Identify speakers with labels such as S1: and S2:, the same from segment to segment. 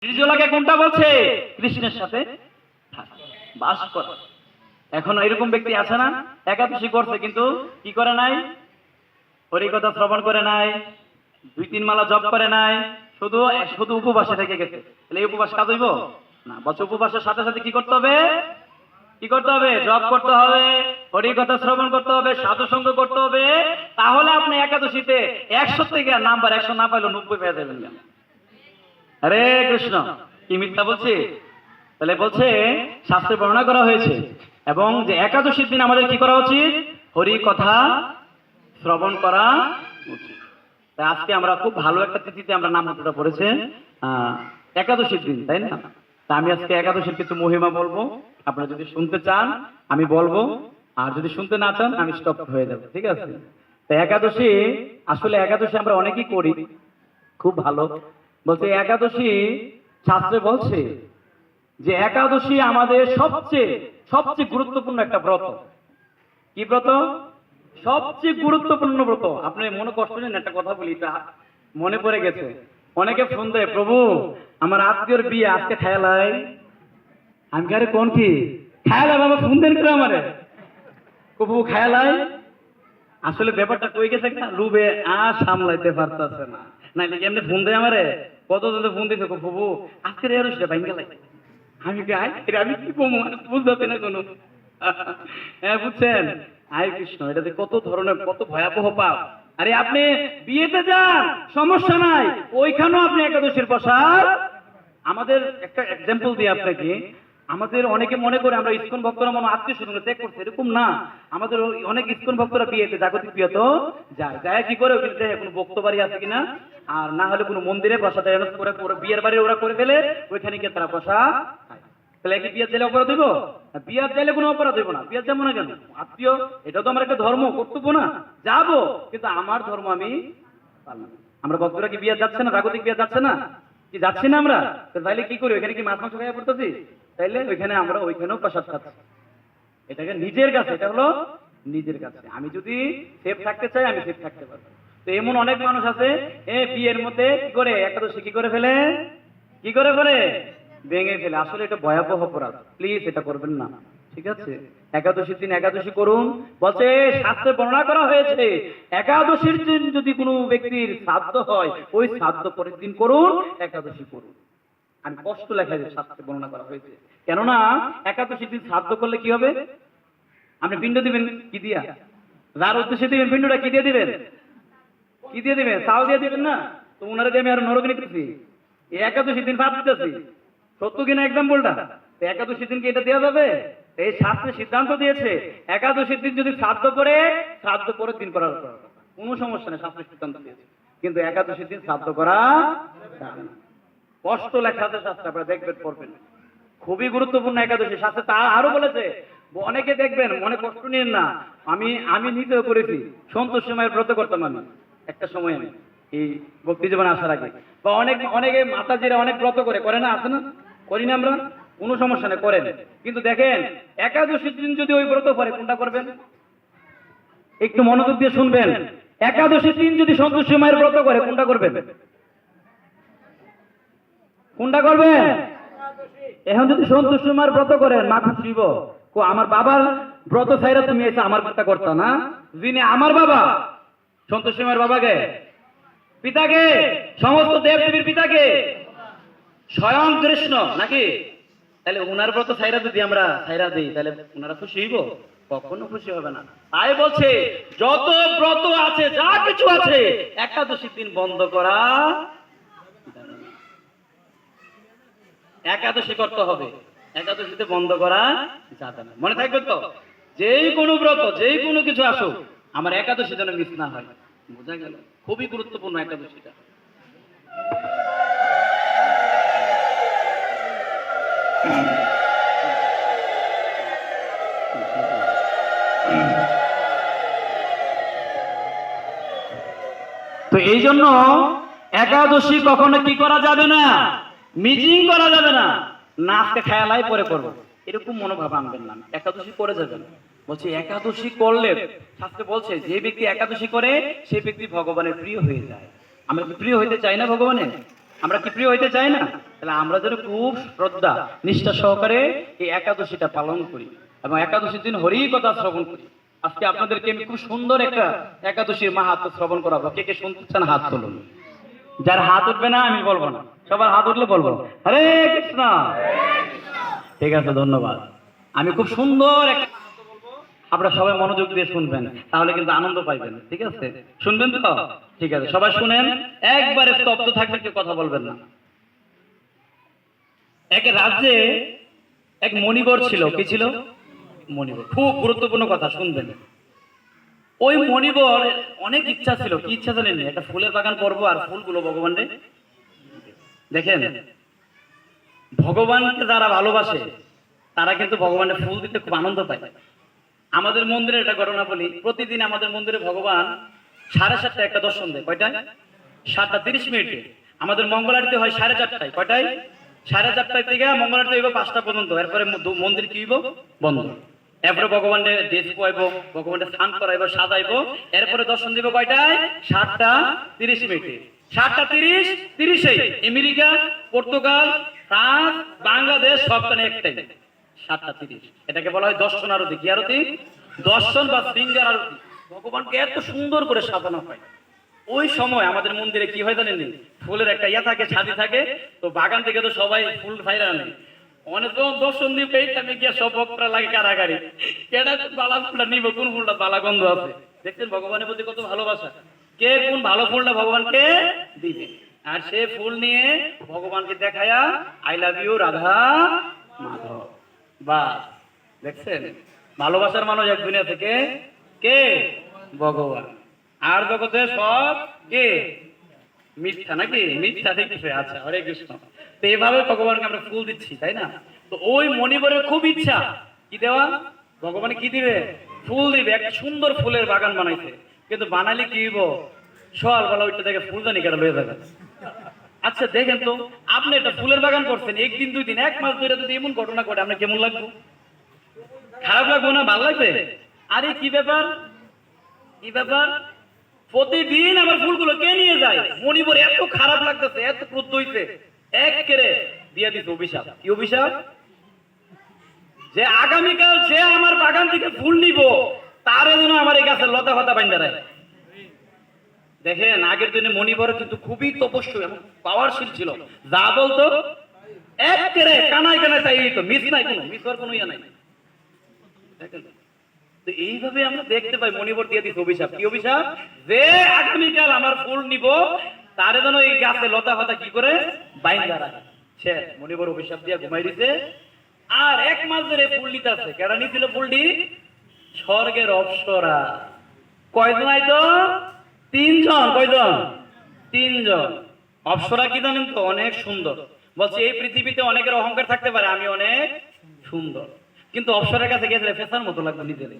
S1: নির্জলাকে কোনটা বলছে? কৃষ্ণের সাথে বাস করা। এখন এরকম ব্যক্তি আছে না, একাদশী করছে কিন্তু কি করে নাই? হরিকথা শ্রবণ করে নাই, 2-3 মালা জপ করে নাই, শুধু শুধু উপবাসে থেকে গেছে। তাহলে এই উপবাস কাজ হইব না। বলছে উপবাসের সাথে সাথে কি করতে হবে? কি করতে হবে? জপ করতে হবে, হরিকথা শ্রবণ করতে হবে, সাধু সঙ্গ করতে হবে। তাহলে আপনি একাদশীতে 100 থেকে নাম্বার 100 না পাইলেও 90 পেয়ে যাবেন। হরে কৃষ্ণ। কি মিথ্যা বলছি? তাহলে বলছে শাস্ত্রে বর্ণনা করা হয়েছে এবং যে একাদশীর দিন আমাদের কি করা উচিত? হরি কথা শ্রবণ করা উচিত। তাই আজকে আমরা খুব ভালো একটা তিথিতে আমরা নাম হাতটা পড়েছে একাদশীর দিন, তাই না? তা আমি আজকে একাদশীর কিছু মহিমা বলবো। আপনারা যদি শুনতে চান আমি বলবো, আর যদি শুনতে না চান আমি স্টপ হয়ে যাবো, ঠিক আছে? তো একাদশী, আসলে একাদশী আমরা অনেকেই করি, খুব ভালো। বলছে একাদশী, শাস্ত্রে বলছে যে একাদশী আমাদের সবচেয়ে সবচেয়ে গুরুত্বপূর্ণ একটা ব্রত। কি ব্রত? সবচেয়ে গুরুত্বপূর্ণ ব্রত। আপনি মনে কষ্ট নেন, একটা কথা বলি, মনে পড়ে গেছে। অনেকে ফোন দেয়, প্রভু আমার আত্মীয়র বিয়ে আজকে খেয়ালাই। আমি আরে কোন কি খেয়ালাই বাবা, ফোন দেন করে আমারে, প্রভু খেয়ালাই। আসলে ব্যাপারটা কই গেছে না, লুবে সামলাইতে পারতেছে না। না এমনি ফোন দেয় আমারে, কত ফোন দিতে, প্রভু আজকের এর সেটা ভাঙ্গা লাগে। আমি আমি কি কমু, বুঝতে না কোনো। হ্যাঁ বুঝছেন? আয় কৃষ্ণ, এটাতে কত ধরনের, কত ভয়াবহ পাপ। আরে আপনি বিয়েতে যান, সমস্যা নাই, ওইখানেও আপনি একাদশীর প্রসাদ। আমাদের একটা এক্সাম্পল দিই আপনাকে। আমাদের অনেকে মনে করে আমরা ইসকন ভক্তরা মনে আত্মীয় স্বজনকে ত্যাগ করছে, এরকম না। আমাদের অনেক ইসকন ভক্তরা বিয়েতে, জাগতিক বিয়ে তো যায় কি করে, ওখানে কোনো ভক্ত বাড়ি আছে কিনা, আর না হলে কোনো মন্দিরে প্রসাদ করে বিয়ের বাড়ি ওরা করে ফেলে, ওইখানে গিয়ে তারা প্রসাদ খায়। তাহলে কি বিয়ের চাইলে অপরাধ হইব? বিয়ের চাইলে কোনো অপরাধ হইব না। বিয়ের যাবো না কেন? আত্মীয়, এটা তো আমার একটা ধর্ম, কর্তব্য না? যাবো, কিন্তু আমার ধর্ম আমি পালন। আমরা ভক্তরা কি বিয়ে যাচ্ছে না? জাগতিক বিয়ে যাচ্ছে না? কি যাচ্ছি না আমরা? তাইলে কি করি? ওইখানে কি মাছ মাংস খাইয়া পড়তেছি? তাইলে ওইখানে আমরা ওইখানেও প্রসাদ খাচ্ছি। এটাকে নিজের কাছে, এটা হলো নিজের কাছে। আমি যদি সেফ থাকতে চাই আমি সেফ থাকতে পারবো। তো এমন অনেক মানুষ আছে বিয়ের মধ্যে কি করে একাদশী কি করে ফেলে, কি করে ফেলে, ভেঙে ফেলে। আসলে এটা ভয়াবহ অপরাধ, প্লিজ এটা করবেন না, ঠিক আছে? একাদশীর দিন একাদশী করুন। বলছে শাস্ত্রে বর্ণনা করা হয়েছে একাদশীর দিন যদি কোনো ব্যক্তির শ্রাদ্ধ হয়, ওই শ্রাদ্ধ পরের দিন করুন, একাদশী করুন। আমি কষ্ট লেখা যে শাস্ত্রে বর্ণনা করা হয়েছে। কেননা একাদশীর দিন শ্রাদ্ধ করলে কি হবে? আপনি পিণ্ড দিবেন কি দিয়া? যার উদ্দেশ্যে দিবেন পিণ্ডটা কি দিয়ে দিবেন? কি দিয়ে দিবেন? চাল দিয়ে দিবেন না? তো ওনারা দিয়ে আমি আরো নরক নিতেছি, এই একাদশীর দিন ভাত দিতেছি, সত্য কিনা এক্সাম্পলটা? একাদশীর দিন কি এটা দেওয়া যাবে? এই শাস্ত্রে সিদ্ধান্ত দিয়েছে একাদশীর দিন যদি শ্রাদ্ধ করে, শ্রাদ্ধ পরের দিন করার কোনো সমস্যা নেই, শাস্ত্রে সিদ্ধান্ত দিয়েছে। কিন্তু একাদশীর দিন শ্রাদ্ধ করা যাবে না। কষ্ট লেখা আছে শাস্ত্রে, আপনারা দেখবেন, পড়বেন, খুবই গুরুত্বপূর্ণ একাদশী। শাস্ত্রে তা আরো বলেছে। অনেকে দেখবেন, মনে কষ্ট নিন না, আমি নিজেও করেছি, সন্তোষী মায়ের ব্রত করতাম আমি একটা সময়, আমি এই ভক্তি জীবনে আসার আগে। বা অনেকে মাতাজিরা অনেক ব্রত করে না, আছে না? করি না আমরা? কোনো সমস্যা নেই, করেন। কিন্তু দেখেন একাদশীর দিন যদি ওই ব্রত করে, কোনটা করবেন? একটু মনোযোগ দিয়ে শুনবেন। একাদশীর দিন যদি সন্তোষী মায়ের ব্রত করে, কোনটা করবেন? কোনটা করবেন? এখন যদি সন্তোষী মায়ের ব্রত করেন, মা খুশি হইব, আমার বাবার ব্রত ছাইরা তুমি এসে আমার কথা করতা না? যিনি আমার বাবা, সন্তোষী মায়ের বাবাকে, পিতাকে, সমস্ত দেব দেবীর পিতাকে, স্বয়ং কৃষ্ণ নাকি? তাহলে ওনার ব্রত ছাইরা যদি আমরা ছাইরা দিই, তাহলে ওনারা খুশি হইব? কখনো খুশি হবে না। তাই বলছে যত ব্রত আছে, যা কিছু আছে, একাদশীর দিন বন্ধ করা, একাদশী করতে হবে, একাদশীতে বন্ধ করা যাবে না। মনে থাকবে তো? যেই কোনো ব্রত, যেই কোনো কিছু আসুক, আমার একাদশী যেন মিস না হয়। বোঝা গেল? খুবই গুরুত্বপূর্ণ একাদশীটা। তো এই জন্য একাদশী কখনো কি করা যাবে না? মিটিং করা যাবে না, নাচকে খেয়ালাই পরে করবো, এরকম মনোভাব আনবেন না। একাদশী করে যাবেন। বলছে একাদশী করলে, শাস্ত্রে বলছে যে ব্যক্তি একাদশী করে সে ব্যক্তি ভগবানের প্রিয় হয়ে যায়। আমরা কি প্রিয় হইতে চাই না ভগবানের? আমরা কি প্রিয় হইতে চাই না? তাহলে আমরা যেন খুব শ্রদ্ধা নিষ্ঠা সহকারে এই একাদশীটা পালন করি এবং একাদশীর দিন হরি কথা শ্রবণ করি। আজকে আপনাদেরকে আমি খুব সুন্দর একটা একাদশীর মাহাত্ম্য শ্রবণ করাবো। কে কে শুনতে চান হাত তুলুন। যার হাত উঠবে না আমি বলবো না, সবার হাত উঠলে বলবো হরে কৃষ্ণ। ঠিক আছে, ধন্যবাদ। আমি খুব সুন্দর একটা আপনারা সবাই মনোযোগ দিয়ে শুনবেন, তাহলে কিন্তু আনন্দ পাইবেন। ঠিক আছে, শুনবেন তো? ঠিক আছে, সবাই শুনেন, একবারে স্তব্ধ থাকবেন, কেউ কথা বলবেন না। এক রাজ্যে এক মণিবর ছিল। কি ছিল? মণিবর। খুব গুরুত্বপূর্ণ কথা শুনবেন। ওই মণিবর অনেক ইচ্ছা ছিল। কি ইচ্ছা জানেন? একটা ফুলের বাগান করবো আর ফুলগুলো ভগবানরে। দেখেন, ভগবানকে যারা ভালোবাসে তারা কিন্তু ভগবানের ফুল দিতে খুব আনন্দ পায়। আমাদের মন্দিরে একটা ঘটনা বলি। প্রতিদিন আমাদের মন্দিরে ভগবান 7:30 একটা দর্শন দেয়। কয়টায়? 7:30। আমাদের মঙ্গল আরতি হয় 4:30। কয়টায়? 4:30 থেকে মঙ্গল আরতি হইব 5টা পর্যন্ত। এরপরে মন্দির কি হইব? বন্ধ। এরপরে ভগবানের ড্রেস পাইব, ভগবানের স্নান করাইব, সাজাইব, এরপরে দর্শন দিব কয়টায়? 7:30। 7:30 আমেরিকা, পর্তুগাল, ফ্রান্স, বাংলাদেশ সবখানে একটাই 7:30। এটাকে বলা হয় দর্শন আরতি। কি আরতি? দর্শন বা সিঙ্গার আরতি। ভগবানকে এত সুন্দর করে সাজানো হয়। ওই সময় আমাদের মন্দিরে কি হয় জানেন? ফুলের একটা ইয়া থাকে, ছাদি থাকে। তো বাগান থেকে তো সবাই ফুল ফাইরা আনে। অনেক দর্শন দিবে, এইখানে গিয়ে সব ভক্তরা লাগে কারাগারি, কেডা বালা ফুলটা নিব, কোন ফুলটা বালা গন্ধ আছে। দেখছেন ভগবানের প্রতি কত ভালোবাসা। কে কোন ভালো ফুলটা ভগবানকে দিবে, আর সে ফুল নিয়ে ভগবানকে দেখায়া I love you Radha Madhav. বাস, দেখছেন ভালোবাসার মানুষ এক দুনিয়া থেকে কে? ভগবান। আর জগতে সব কে? মিথ্যা। নাকি মিথ্যা? ঠিক আছে, আচ্ছা, হরে কৃষ্ণ। তো এইভাবে ভগবানকে আমরা ফুল দিচ্ছি, তাই না? তো ওই মণিবরের খুব ইচ্ছা কি দেওয়া, ভগবান কি দিবে? ফুল দিবে। একটা সুন্দর ফুলের বাগান বানাইছে, কিন্তু বানালে কি হইব? সকালবেলা ওইটা দেখে ফুলদানি কেটে লয়ে যাবে। আচ্ছা দেখেন তো, আপনি একটা ফুলের বাগান করছেন, একদিন দুই দিন এক মাস ধরে যদি এমন ঘটনা ঘটে, আপনার কেমন লাগবে? খারাপ লাগবে না? ভালো লাগবে? আরে কি ব্যাপার, কি ব্যাপার, প্রতিদিন আমার ফুলগুলো কে নিয়ে যায়? মণিবর এত খারাপ লাগতেছে, এত ক্রুদ্ধ হইছে, এক কেড়ে দিয়ে দিতে অভিশাপ। কি অভিশাপ? যে আগামীকাল যে আমার বাগান থেকে ফুল নিব, তারে যেন আমার এই গাছের লতা পাতা বাইন্দা রাখে। দেখেন, আগের দিনে মণিবর কিন্তু খুবই তপস্য এবং পাওয়ারশীল ছিল। যা বলতো এক কেড়ে কানায় কানায় তাই তো, মিস নাই, কোনো মিস হওয়ার কোনো ইয়া নাই। দেখেন, তো এইভাবে আমরা দেখতে পাই মণিবর দিয়ে দিচ্ছে অভিশাপ। কি অভিশাপ? যে আগামীকাল আমার ফুল নিব, তারে যেন এই গাছে লতা পাতা কি করে বাইন্দা রাখে। সে মণিবর অভিশাপ দিয়ে ঘুমাই দিছে। আর এক মাস ধরে ফুল নিতে আছে। কেডা নিছিল ফুলটি? স্বর্গের অপ্সরা। কয়জন আইতো? 3 জন। কয়জন? 3 জন। অপ্সরা কি জানেন তো? অনেক সুন্দর। বলছে এই পৃথিবীতে অনেকের অহংকার থাকতে পারে, আমি অনেক সুন্দর, কিন্তু অপ্সরার কাছে গেলে ফেসার মতো লাগবে, নিজের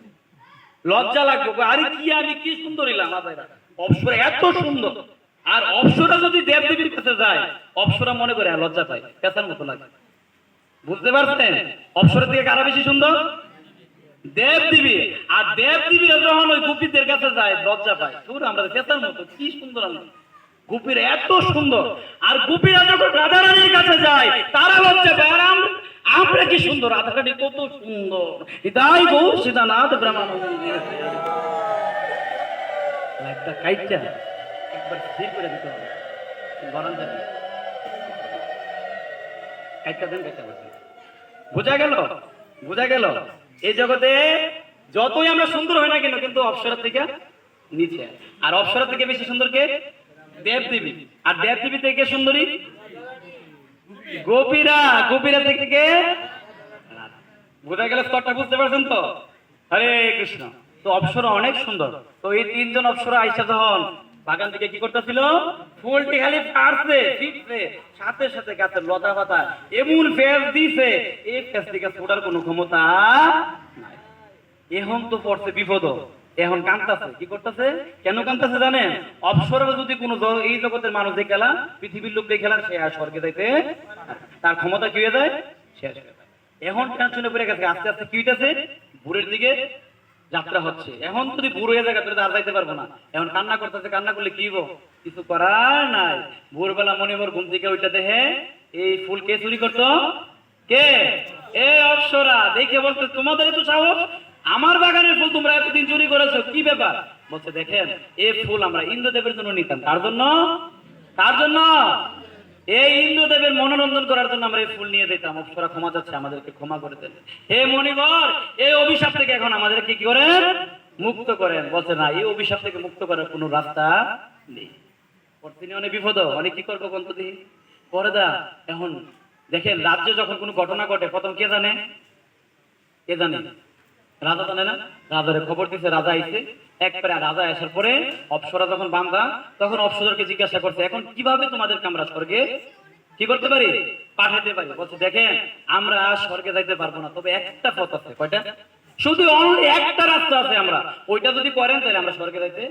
S1: লজ্জা লাগবে। আরে কি আমি কি সুন্দর হইলাম, অপ্সরা এত সুন্দর। আর অপ্সরা যদি দেবদেবীর কাছে যায়, অপ্সরা মনে করে লজ্জা পায়, ফেসার মতো লাগে। বুঝতে পারছেন? অপ্সরা থেকে কারা বেশি সুন্দর? দেবদেবী। আর দেবদেবীরা যখন ওই গোপীদের কাছে যায়, লজ্জা পায়, তোর আমরা ফেসার মতো, কি সুন্দর আমরা। গোপীরা এত সুন্দর। আর গোপীরা যখন রাধারানীর কাছে যায়, তারা লজ্জা পায়। আর আমরা কি সুন্দর, রাধারানী কত সুন্দর। তাই গো সীতানাথ ব্রহ্মানন্দ একটা কাইটা একবার স্থির করে দিতে হবে। বোঝা গেল? বোঝা গেল? এই জগতে যতই আমরা সুন্দর হয় না কেন, কিন্তু অপ্সরা থেকে নিচে। আর অপ্সরা থেকে বেশি সুন্দর কে? দেবদেবী। আর দেবদেবী থেকে সুন্দরী গোপীরা। গোপীরা থেকে কে? বোঝা গেল? স্তরটা বুঝতে পারছেন তো? হরে কৃষ্ণ। তো অপ্সরা অনেক সুন্দর। তো এই 3 জন অপ্সরা আইসা যখন বাগান থেকে কি করতেছিল, ফুলটি খালি পারছে, ফিটছে, সাথে সাথে গাছের লতা পাতা এমন ফেস দিছে, এই ফেস থেকে ছোটার কোনো ক্ষমতা নাই। এখন তো পড়ছে বিপদ, এখন কাঁদতেছে। কি করতেছে? কেন কাঁদতেছে জানেন? অপ্সরা যদি কোনো এই জগতের মানুষ খেলা, পৃথিবীর লোক খেলা, সে আর স্বর্গে যাইতে তার ক্ষমতা কি হয়ে যায়? শেষ হয়ে যায়। এখন টেনশনে পড়ে গেছে, আস্তে আস্তে কি হইতেছে? ভোরের দিকে যাত্রা হচ্ছে। এখন যদি ভোর হয়ে যায়, তুই আর যাইতে পারবো না। এখন কান্না করতেছে। কান্না করলে কি হবো? কিছু করার নাই। ভোরবেলা মণিবর ঘুম থেকে ওইটা দেখে এই ফুল কে চুরি করতো? কে? এ অপ্সরা দেখে বলতে তোমাদের তো সাহস, আমার বাগানের ফুল তোমরা এতদিন চুরি করেছো, কি ব্যাপার? বলছে দেখেন এই ফুল আমরা ইন্দ্রদেবের জন্য নিতাম। কার জন্য? কার জন্য? এই ইন্দ্রদেবের মনোরঞ্জন করার জন্য আমরা এই ফুল নিয়ে দিতাম। অপ্সরা ক্ষমা চাচ্ছে, আমাদেরকে ক্ষমা করে দেন। হে মণিবর, এই অভিশাপ থেকে এখন আমাদেরকে কি করেন? মুক্ত করেন। বলছে না, এই অভিশাপ থেকে মুক্ত করার কোনো রাস্তা নেই। তিনি অনেক বিপদ, অনেক কি করবো বলতো দিই পরে দা। এখন দেখেন রাজ্যে যখন কোনো ঘটনা ঘটে প্রথম কে জানে? কে জানে? রাজা জানে না? রাজারে খবর দিছে, রাজা আইছে। একবারে রাজা আসার পরে অপ্সরা যখন বান্দা, তখন অপ্সরাকে জিজ্ঞাসা করছে এখন কিভাবে তোমাদেরকে আমরা স্বর্গে কি করতে পারি? পাঠাতে পারি। বলছে দেখেন আমরা স্বর্গে যাইতে পারবো না, তবে একটা পথ আছে। কয়টা? শুধু অনলি একটা রাস্তা আছে, আমরা ওইটা যদি করেন তাহলে আমরা স্বর্গে যাইতে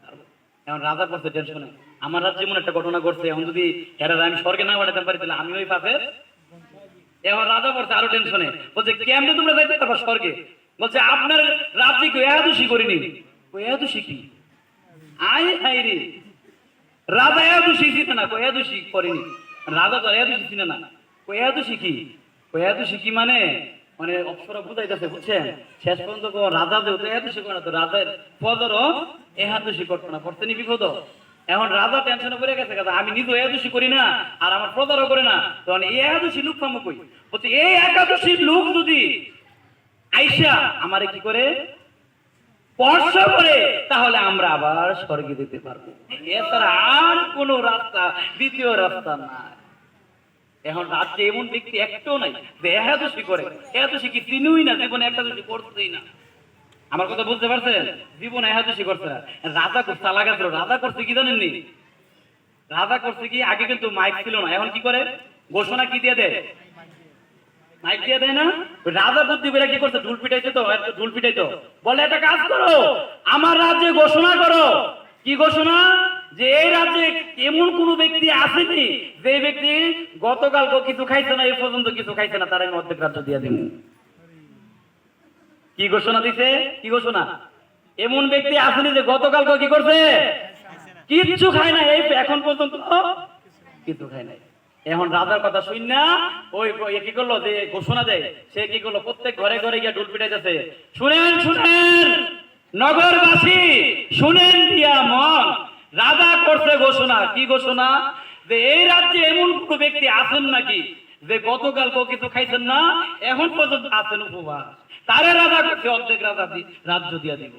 S1: পারবো। এখন রাজা করছে টেনশনে, আমার রাজ্যে এমন একটা ঘটনা ঘটছে, এখন যদি এরা আমি স্বর্গে না পাঠাতে পারি তাহলে আমি ওই পাপের। এখন রাজা পড়ছে আরো টেনশনে, বলছে কেমনে তোমরা যাইতে পারবা স্বর্গে? বলছে আপনার রাজ্যে কেউ এদোষী করিনি। এদোষী কি? আই হাই রে, রাজা এদোষী ছিল না, এদোষী করেনি। রাজা তো এদোষী ছিল না, এদোষী কি? এদোষী কি মানে মানে অপ্সরা বুঝাইতেছে, বুঝছেন? শেষ পর্যন্ত রাজা যেহেতু এদোষী করে না, তো রাজার পদরও এহাদোষী করতো না, পড়তে নি বিপদ। এখন রাজা টেনশনে পড়ে গেছে, কথা আমি নিজে একাদশী করি না আর আমার প্রজারও করে না, তখন এই একাদশী লোক পাবো কই? বলছে এই একাদশীর লোক যদি আইসা আমারে কি করে স্পর্শ করে তাহলে আমরা আবার স্বর্গে যেতে পারবো। এছাড়া আর কোন রাস্তা, দ্বিতীয় রাস্তা নাই। এখন রাজ্যে এমন ব্যক্তি একটাও নাই যে একাদশী করে। একাদশী কি চিনুই না, জীবনে একাদশী করতেই না। আমার কথা বুঝতে পারছেন? জীবনে একাদশী করছে না। রাজা খুব চালাক আছিল। রাজা করছে কি জানেননি? রাজা করছে কি, আগে কিন্তু মাইক ছিল না, এখন কি করে ঘোষণা কি দিয়ে দেয়? মাইক দিয়ে দেয় না? রাজা বুদ্ধি করে কি করছে, ঢুল পিটাইছে তো, ঢুল পিটাইতো, বলে একটা কাজ করো, আমার রাজ্যে ঘোষণা করো। কি ঘোষণা? যে এই রাজ্যে এমন কোন ব্যক্তি আসেনি যে ব্যক্তি গতকাল কিছু খাইছে না, এই পর্যন্ত কিছু খাইছে না, তার আমি অর্ধেক রাজ্য দিয়ে দিব। কি ঘোষণা দিছে? কি ঘোষণা? এমন ব্যক্তি আসেনি যে গতকাল কি করছে, কিচ্ছু খায় না, এই এখন পর্যন্ত কিছু খায় নাই। এখন রাজার কথা শুন না ওই কি করলো, যে ঘোষণা দেয়, সে কি করলো, প্রত্যেক ঘরে ঘরে গিয়ে ঢোল পিটাইতেছে, শুনেন শুনেন নগরবাসী, শুনেন দিয়া মন, রাজা করছে ঘোষণা। কি ঘোষণা? যে এই রাজ্যে এমন কোন ব্যক্তি আছেন নাকি যে গতকাল কিছু খাইছেন না, এখন পর্যন্ত আছেন উপবাস, তারে রাজা করছে অর্ধেক রাজ্য দিয়া দিব।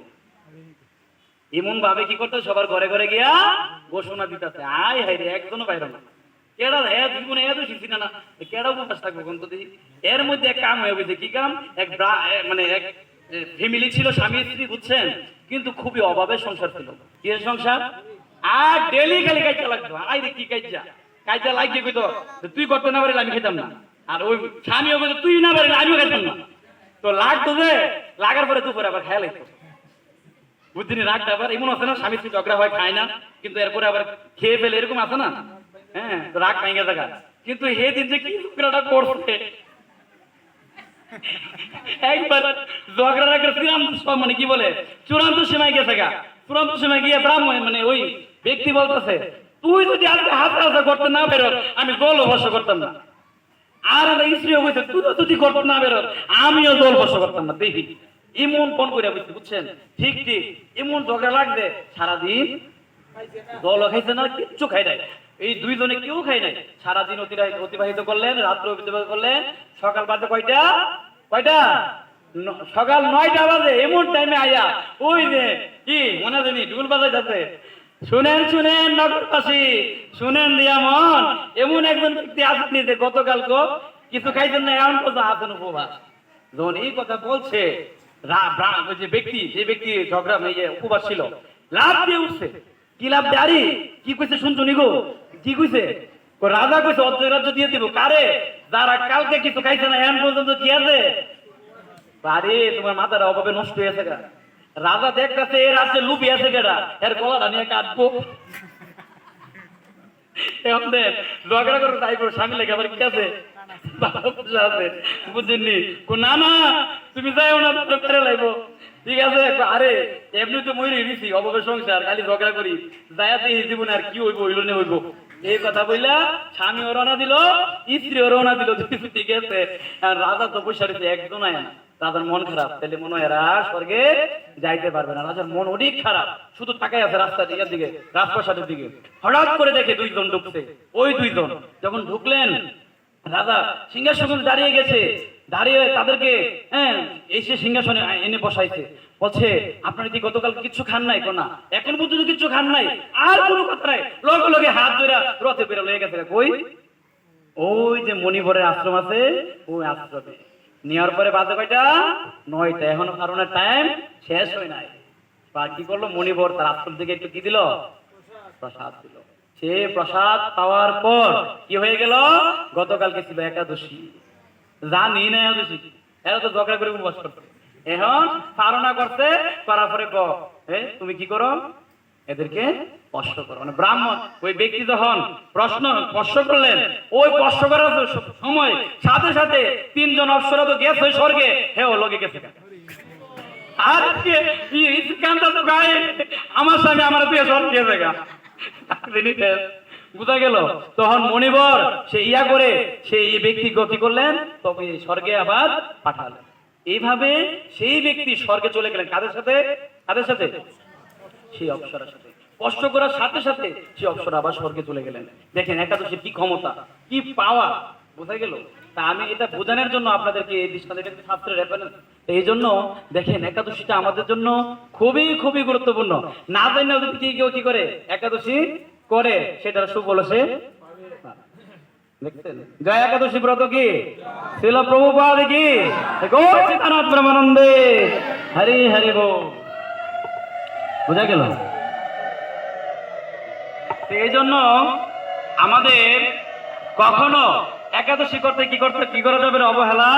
S1: এমন ভাবে কি করতে, সবার ঘরে ঘরে গিয়া ঘোষণা দিতেছে। আয় হাই রে, একজনও বাইরে না। কেডা জীবনে এত শিখছি না, কেডা উপবাস থাকবো কোন? এর মধ্যে এক কাম হয়ে গেছে। কি কাম? মানে এক ফ্যামিলি ছিল, স্বামী স্ত্রী, বুঝছেন, কিন্তু খুবই অভাবের সংসার ছিল। কি সংসার? আর ডেলি খালি কাজটা লাগতো। আই রে কি কাজটা লাগিয়ে কইতো, তুই করতে না পারলে আমি খেতাম না, আর ওই স্বামীও কইতো তুই না পারলে আমিও খেতাম না। তো লাগতো, যে লাগার পরে দুপুরে আবার খেয়াল লাগতো, বুঝছিনি? রাগটা আবার এমন আছে না, স্বামী স্ত্রী ঝগড়া হয়, খায় না, কিন্তু এরপরে আবার খেয়ে ফেলে, এরকম আছে না? হ্যাঁ, রাগ ভাঙে থাকা। কিন্তু হে দিন যে কি ঝগড়াটা করছে, একবার ঝগড়া রাখার মানে কি বলে চূড়ান্ত সীমায় গেছে গা। চূড়ান্ত সীমায় গিয়ে ব্রাহ্মণ মানে ওই ব্যক্তি বলতেছে, তুই যদি আজকে হাতে হাতে করতে না বেরো, আমি জল বর্ষ করতাম না। আর আমার স্ত্রীও বলছে, তুই যদি করতে না বেরো, আমিও জল বর্ষ করতাম না। দেখি এমন কোন করে বুঝতে, বুঝছেন? ঠিক ঠিক এমন ঝগড়া লাগবে, সারাদিন জলও খাইছে না, কিচ্ছু খাই নাই। এই দুইজনে কেউ খাই নাই, সারাদিন অতিবাহিত করলেন, রাত্র অতিবাহিত করলেন। সকাল বাজে কয়টা? কয়টা? সকাল 9টা বাজে। এমন টাইমে আয়া ওই যে কি মনে জানি ঢুল বাজাইতেছে। শুনেন শুনেন নগরবাসী, শুনেন দিয়া মন, এমন একজন ব্যক্তি আসেনি যে গতকাল কিছু খাইছেন না, এমন কথা আছেন উপবাস। যখন এই কথা বলছে, যে ব্যক্তি ঝগড়া উপবাস ছিল, লাভ দিয়ে উঠছে। কি লাভ দিয়ে? আরে কি কইছে শুনছো নি গো? কি কইছে? রাজা কইছে অর্ধেক রাজ্য দিয়ে দিব। কারে? যারা কালকে কিছু খাইছে না, এখন পর্যন্ত কি আছে? আরে তোমার মাথাটা অভাবে নষ্ট হয়ে গেছে। রাজা দেখতেছে এর রাজ্যে লুপি আছে, কেডা এর গলাটা নিয়ে কাটবো। এখন দেখ ঝগড়া করে তাই করো, স্বামী লেগে আবার কি আছে, বুঝছেননি? না না তুমি যাইও না, পেরে লাগবো। ঠিক আছে, আরে এমনি তো মরে গেছি, অভাবের সংসার, খালি ঝগড়া করি, যাইতে জীবনে আর কি হইব, হইল না হইব। এই কথা বললা স্বামীও রওনা দিল, স্ত্রীও রওনা দিল, ঠিক আছে। আর রাজা তো বসে রয়েছে, একজন আয় না। রাজার মন খারাপ, তাহলে মনে হয় এরা স্বর্গে যাইতে পারবে না। রাজার মন অনেক খারাপ, শুধু তাকাই আছে রাস্তার দিকে, রাজপ্রাসাদের দিকে। হঠাৎ করে দেখে দুইজন ঢুকছে। ওই দুইজন যখন ঢুকলেন, রাজা সিংহাসনে দাঁড়িয়ে গেছে, দাঁড়িয়ে তাদেরকে এসে সিংহাসনে এনে বসাইছে। বলছে, আপনারা কি গতকাল কিছু খান নাই? কোনা এখন পর্যন্ত কিছু খান নাই? আর কোনো কথা নাই, লগে লগে হাত ধরে রথে বেরো লয়ে গেছে। কই? ওই যে মণিবরের আশ্রম আছে, ওই আশ্রমে নেওয়ার পরে বাজে কয়টা? 9টা। এখনো কারণের টাইম শেষ হয় নাই। বা কি করলো মণিবর, তার আশ্রম থেকে একটু কি দিল? প্রসাদ দিল। সে প্রসাদ পাওয়ার পর কি হয়ে গেল? গতকালকে ছিল একাদশী, জানি না একাদশী, এরা তো ঝগড়া করে উপবাস করতে। এখন ধারণা করতে করার পরে তুমি কি করো? এদেরকে স্পর্শ করো। মানে ব্রাহ্মণ ওই ব্যক্তি যখন স্পর্শ করলেন, ওই স্পর্শ করার সময় সাথে সাথে 3জন অপ্সরা তো গেছে স্বর্গে, হেও লগে গেছে। আর তো গায়ে আমার স্বামী আমার তুই স্বর্গে গেছে, বুঝা গেল? তখন মণিবর সে ইয়া করে সেই ব্যক্তি গতি করলেন, তবে স্বর্গে আবার পাঠালেন। এইভাবে সেই ব্যক্তি স্বর্গে চলে গেলেন। কাদের সাথে? কাদের সাথে? সেই অপ্সরার সাথে। কষ্ট করার সাথে সাথে সেই অপ্সরা আবার স্বর্গে চলে গেলেন। দেখেন একাদশীর কি ক্ষমতা, কি পাওয়া, বোঝা গেল? তা আমি এটা বোঝানোর জন্য আপনাদেরকে এই দৃষ্টান্ত, এটা শাস্ত্রের রেফারেন্স। এই জন্য দেখেন একাদশীটা আমাদের জন্য খুবই খুবই গুরুত্বপূর্ণ। না জানি না যদি কেউ কি করে একাদশী করে, সেটার সুফল সে দেখতেন। জয় একাদশী ব্রত কি ছিল প্রভুপাদ কি গৌরচিতানাথ ব্রহ্মানন্দে হরি হরি বল। বোঝা গেল? এই জন্য আমাদের কখনো একাদশী করতে কি করা যাবে না, অবহেলা।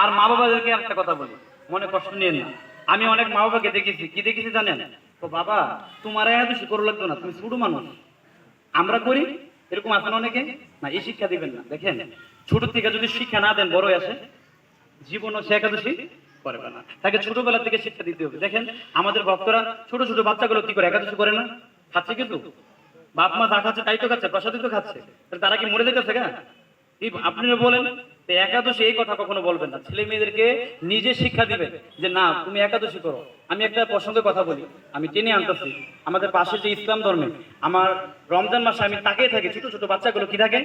S1: আর মা বাবাদেরকে একটা কথা বলি, মনে কষ্ট নিয়ে না। আমি অনেক মা বাবাকে দেখেছি, কি দেখেছি জানেন? তো বাবা তোমার একাদশী করো লাগতো না, তুমি ছোট মানুষ, আমরা করি, এরকম আছে না অনেকে। না, এই শিক্ষা দিবেন না। দেখেন ছোট থেকে যদি শিক্ষা না দেন, বড় আসে জীবনও সে একাদশী করবে না। তাকে ছোটবেলা থেকে শিক্ষা দিতে হবে। দেখেন আমাদের ভক্তরা ছোট ছোট বাচ্চাগুলো কি করে একাদশী করে না? খাচ্ছে, কিন্তু বাপ মা যা খাচ্ছে তাই তো খাচ্ছে, প্রসাদই তো খাচ্ছে। তারা কি মরে যেতেছে? কেন আপনি বলেন? একাদশী এই কথা কখনো বলবেন না। ছেলে মেয়েদেরকে নিজে শিক্ষা দিবেন যে না তুমি একাদশী করো। আমি একটা প্রসঙ্গে কথা বলি, আমি টেনে আনতেছি। আমাদের পাশে যে ইসলাম ধর্মে আমার রমজান মাসে আমি তাকিয়ে থাকি, ছোট ছোট বাচ্চাগুলো কি থাকে?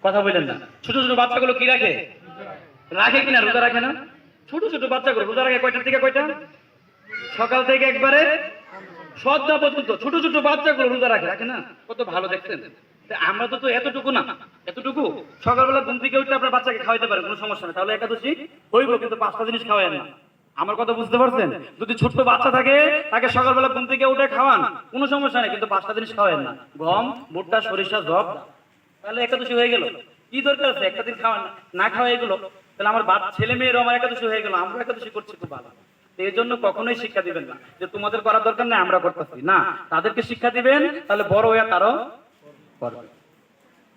S1: কথা বললেন না? ছোট ছোট বাচ্চাগুলো কি রাখে? রাখে কিনা? রোজা রাখে না? ছোট ছোট বাচ্চাগুলো রোজা রাখে কয়টা থেকে কয়টা? সকাল থেকে একবারে সন্ধ্যা পর্যন্ত ছোট ছোট বাচ্চাগুলো রোজা রাখে, রাখে না? কত ভালো দেখছেন। আমরা তো এতটুকু না, এতটুকু সকালবেলা ঘুম থেকে উঠে আপনার বাচ্চাকে খাওয়াইতে পারেন, কোনো সমস্যা নেই। তাহলে একাদশী হইব, কিন্তু 5টা জিনিস খাওয়ায় না। আমার কথা বুঝতে পারছেন? যদি ছোট্ট বাচ্চা থাকে তাকে সকালবেলা ঘুম থেকে উঠে খাওয়ান, কোনো সমস্যা নেই, কিন্তু 5টা জিনিস খাওয়ায় না। গম, ভুট্টা, সরিষা, জব, তাহলে একাদশী হয়ে গেল। কি দরকার আছে একটা দিন খাওয়ান না খাওয়া এগুলো? তাহলে আমার ছেলে মেয়েরও আমার একাদশী হয়ে গেল, আমরা একাদশী করছি, খুব ভালো। এই জন্য কখনোই শিক্ষা দিবেন না যে তোমাদের করার দরকার নেই, আমরা করতেছি না। তাদেরকে শিক্ষা দিবেন, তাহলে বড় হয়ে তারও করবে।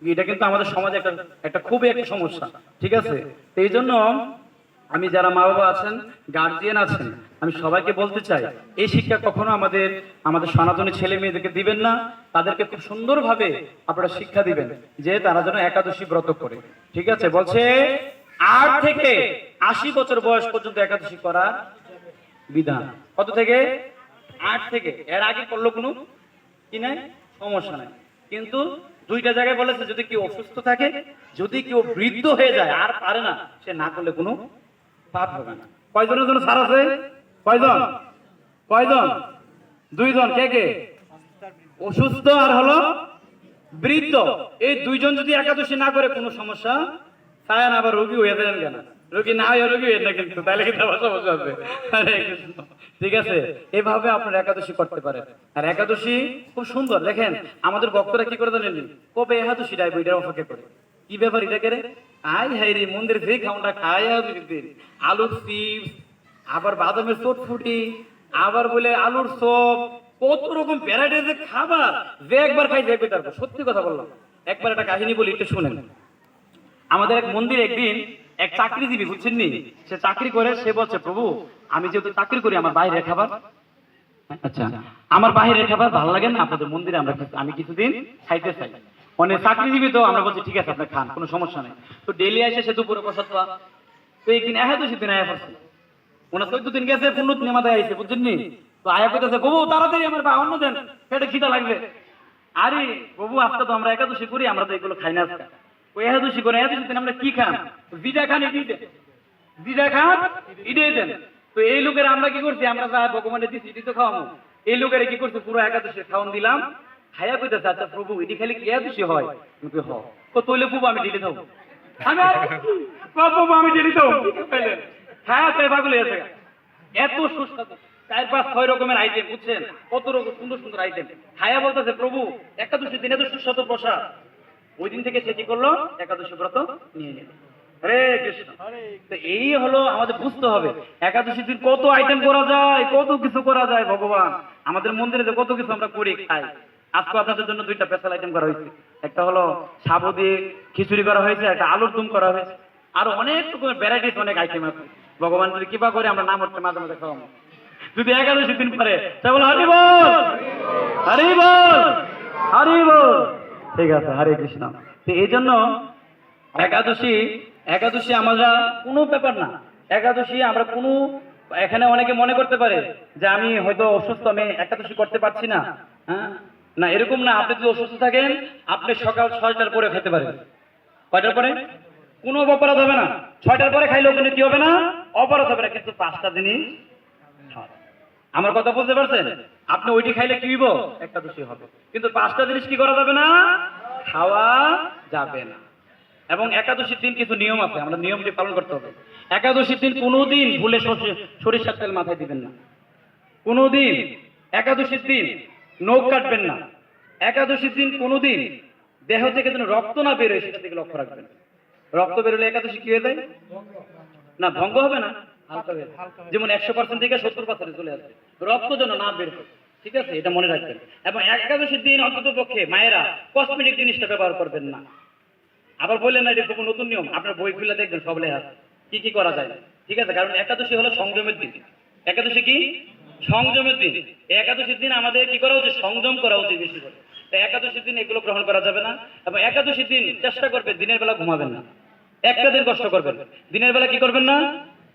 S1: এটা কিন্তু আমাদের সমাজে একটা খুবই একটা সমস্যা, ঠিক আছে? এই জন্য আমি যারা মা বাবা আছেন, গার্জিয়ান আছেন, আমি সবাইকে বলতে চাই এই শিক্ষা কখনো আমাদের সনাতনী ছেলে মেয়েদেরকে দিবেন না। তাদেরকে খুব সুন্দরভাবে আপনারা শিক্ষা দিবেন যে তারা যেন একাদশী ব্রত করে, ঠিক আছে? বলছে 8 থেকে 80 বছর বয়স পর্যন্ত একাদশী করার বিধান। কত থেকে? 8 থেকে। এর আগে করলো কোনো কি নাই, সমস্যা নাই। কিন্তু 2টা জায়গায় বলেছে যদি কেউ অসুস্থ থাকে, যদি কেউ বৃদ্ধ হয়ে যায় আর পারে না, সে না করলে কোনো পাপ হবে না। কয়জনের জন্য ছাড় আছে? কয়জন? কয়জন? 2জন। কে কে? অসুস্থ আর হলো বৃদ্ধ। এই 2জন যদি একাদশী না করে কোনো সমস্যা তাই না। আবার রোগী হয়ে যাবেন কেন? রোগী না হয়ে রোগী হয়ে না, কিন্তু তাহলে কিন্তু আবার সমস্যা হবে। ঠিক আছে? এভাবে আপনারা একাদশী করতে পারেন। আর একাদশী খুব সুন্দর। দেখেন আমাদের ভক্তরা কি করে জানেন? কবে একাদশী ডাইব এটার অপেক্ষা করে। কি ব্যাপার এটা করে? আই হাই রে, মন্দির যে খাওয়াটা খায় দিন, আলুর চিপস, আবার বাদামের চটফুটি, আবার বলে আলুর চপ, কত রকম ভ্যারাইটিস খাবার যে একবার খাই দেখবে। তারপর সত্যি কথা বললাম, একবার একটা কাহিনী বলি, একটু শুনেন। আমাদের এক মন্দিরে একদিন এক চাকরিজীবী, বুঝছেন নি, সে চাকরি করে, সে বলছে প্রভু আমি যেহেতু চাকরি করি আমার বাইরে খাবার আচ্ছা, আমার বাহিরের খাবার ভালো লাগে না, আপনাদের মন্দিরে আমি কিছুদিন খাইতে চাই। মানে চাকরিজীবী তো আমরা বলছি ঠিক আছে আপনি খান, কোনো সমস্যা নেই। তো ডেইলি এসে সে দুপুরে প্রসাদ পাওয়া, তো একদিন একাদশী দিন আয়া পড়ছে, ওনার 14 দিন গেছে, 15 দিন আমাদের আইছে, বুঝছেন নি? তো আয়া কইতেছে বাবু তাড়াতাড়ি আমার অন্ন দেন, পেটে খিদা লাগবে। আরে বাবু আজকে তো আমরা একাদশী করি, আমরা তো এগুলো খাই না আজকে। ওই একাদশী করে, একাদশী দিন আমরা কি খান? যেটা খান এটাই দেন, যেটা খান এটাই দেন। তো এই লোকের আমরা কি করছি, আমরা যা ভগবানের দিচ্ছি এটি তো খাওয়াবো। এই লোকের কি করছে, পুরো একাদশী খাওয়ান দিলাম, খাইয়া কইতেছে আচ্ছা প্রভু এটি খালি কি একাদশী হয়? আমি হ তো তৈলে প্রভু আমি ডেলি খাবো, আমি প্রভু আমি ডেলি খাবো। খায়া তো এবার আছে এত সুস্বাদু, 4-5-6 রকমের আইটেম, বুঝছেন কত রকম সুন্দর সুন্দর আইটেম। খায়া বলতেছে প্রভু একাদশীর দিনে তো সুস্বাদু প্রসাদ। ওই দিন থেকে সে কি করলো, একাদশী ব্রত নিয়ে নিল। হরে কৃষ্ণ। তো এই হলো আমাদের বুঝতে হবে একাদশীর দিন কত আইটেম করা যায়, কত কিছু করা যায়। ভগবান আমাদের মন্দিরে যে কত কিছু আমরা করি খাই। আজকে আপনাদের জন্য 2টা স্পেশাল আইটেম করা হয়েছে, একটা হলো সাবু দিয়ে খিচুড়ি করা হয়েছে, একটা আলুর দম করা হয়েছে, আরো অনেক রকমের ভ্যারাইটিস অনেক আইটেম আছে। ভগবান যদি কৃপা করে আমরা নাম হচ্ছে মাঝে মাঝে খাওয়াবো, যদি একাদশী দিন পরে তাহলে হরি বল হরি বল হরি বল। ঠিক আছে, হরে কৃষ্ণ। তো এই জন্য একাদশী আমরা কোনো ব্যাপার না। একাদশী আমরা কোনো, এখানে অনেকে মনে করতে পারে যে আমি হয়তো অসুস্থ, আমি একাদশী করতে পারছি না। হ্যাঁ না, এরকম না। আপনি যদি অসুস্থ থাকেন আপনি সকাল 6টার পরে খেতে পারেন। কয়টার পরে? কোনো অপরাধ হবে না। 6টার পরে খাইলেও কিন্তু কি হবে না, অপরাধ হবে না। কিন্তু 5টা জিনিস, আমার কথা বুঝতে পারছেন? আপনি ওইটি খাইলে কি হইব, একাদশী হবে। কিন্তু 5টা জিনিস কি করা যাবে না, খাওয়া যাবে না। এবং একাদশীর দিন কিছু নিয়ম আছে, আমরা নিয়মটি পালন করতে হবে। একাদশীর দিন কোনোদিন ভুলে সরিষার তেল মাথায় দিবেন না। কোনোদিন একাদশীর দিন নখ কাটবেন না। একাদশীর দিন কোনোদিন দেহ থেকে যেন রক্ত না বেরোয় সেটা দিকে লক্ষ্য রাখবেন। রক্ত বেরোলে একাদশী কি হয়ে যায় না, ভঙ্গ হবে না, হালকা হয়ে যায়। যেমন 100% থেকে 70% চলে আসবে, রক্ত যেন না বের হয়। ঠিক আছে, এটা মনে রাখবেন। এবং একাদশীর দিন অন্তত পক্ষে মায়েরা কসমেটিক জিনিসটা ব্যবহার করবেন না। আবার বললেন না এটা খুব নতুন নিয়ম, আপনার বই খুলে দেখবেন সব লেখা আছে কি কি করা যায়। ঠিক আছে, কারণ একাদশী হলো সংযমের দিন। একাদশী কি সংযমের দিন। একাদশীর দিন আমাদের কি করা উচিত, সংযম করা উচিত বেশি করে। তাই একাদশীর দিন এগুলো গ্রহণ করা যাবে না। এবং একাদশীর দিন চেষ্টা করবেন দিনের বেলা ঘুমাবেন না। একটা দিন কষ্ট করবেন, দিনের বেলা কি করবেন না,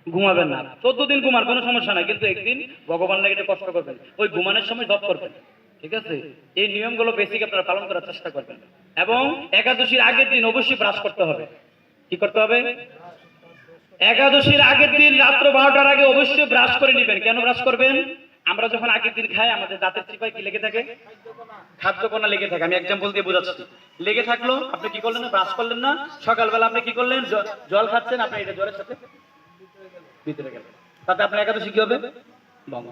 S1: ঘুমাবেন না। 14 দিন ঘুমার কোনো সমস্যা নাই, কিন্তু একদিন ভগবান লাগে এটা কষ্ট করবেন, ওই ঘুমানোর সময় জপ করবেন। ঠিক আছে, এই নিয়মগুলো বেসিক আপনারা পালন করার চেষ্টা করবেন। এবং একাদশীর আগের দিন অবশ্যই ব্রাশ করতে হবে। কি করতে হবে? একাদশীর আগের দিন রাত্র 12টার আগে অবশ্যই ব্রাশ করে নেবেন। কেন ব্রাশ করবেন? আমরা যখন আগের দিন খাই আমাদের দাঁতের চিপায় কি লেগে থাকে, খাদ্যকণা লেগে থাকে। আমি এক্সাম্পল দিয়ে বোঝাচ্ছি। লেগে থাকলো, আপনি কি করলেন না, ব্রাশ করলেন না, সকালবেলা আপনি কি করলেন, জল খাচ্ছেন, আপনি এটা জলের সাথে ভিতরে গেল, তাতে আপনার একাদশী কি হবে, ভঙ্গ।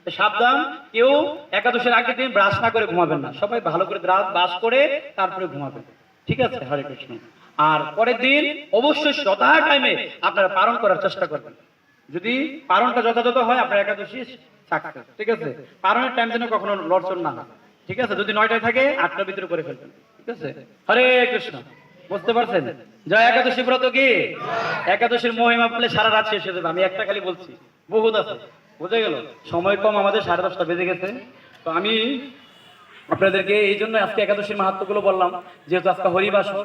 S1: সাবধান, কেউ একাদশীর আগের দিন ব্রাশ না করে ঘুমাবেন না। সবাই ভালো করে দাঁত ব্রাশ করে তারপরে ঘুমাবেন। ঠিক আছে, হরে কৃষ্ণ। আর পরের দিন অবশ্যই যথা টাইমে আপনারা পালন করার চেষ্টা করবেন। যদি পালনটা যথাযথ হয় আপনার একাদশী সাকসেস। ঠিক আছে, পালনের টাইম যেন কখনো লড়চড় না হয়। ঠিক আছে, যদি 9টায় থাকে 8টার ভিতরে করে ফেলবেন। ঠিক আছে, হরে কৃষ্ণ। বুঝতে পারছেন? জয় একাদশী ব্রত কি, একাদশীর মহিমা বলে সারা রাত শেষ হয়ে যাবে। আমি একটা খালি বলছি, বহুত আছে। বুঝে গেল? সময় কম, আমাদের 10:30 বেজে গেছে। তো আমি আপনাদেরকে এই জন্য আজকে একাদশীর মাহাত্ম্যগুলো বললাম, যেহেতু আজকে হরিবাসর।